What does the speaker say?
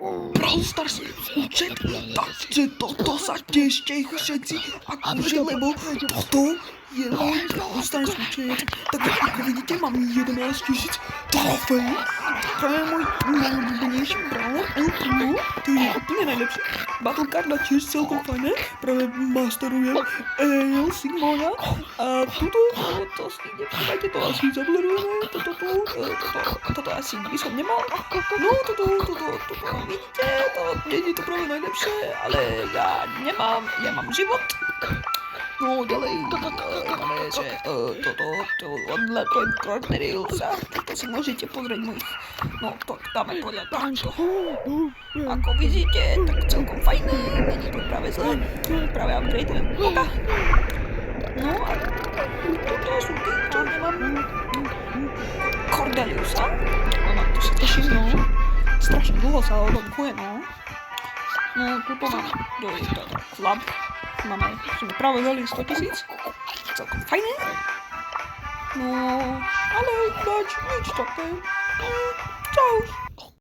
Brawl Stars účet, takže toto sa tešte všetci akože, lebo toto je môj Brawl Stars účet. Takže ako vidíte, mám 11 000 trofej. To je môj najobľúbenejší Brawl, El Primo, to je úplne najlepšie. Battle Carda tiež celkom fajné, práve masterujem El Sigmona. A tuto, to si nepřidajte, to asi zablerujeme, toto asi by som nemal. No, toto, vidíte, to nie je to práve najlepšie, ale ja mám život. No, ďalej, máme, že toto odľakujem Corneliusa, to si môžete pozrieť mojich, no to dáme podľa takto. Ako vidíte, tak celkom fajné, není to práve zle, práve upgradeujem Boga. No a toto sú tí, čo nemám Corneliusa, no na to sa teším, no, strašne dlho sa odobkuje, no. No, tuto mám club. Máme práve dali 100 000, celkom fajné. No, ale nič také. Čau.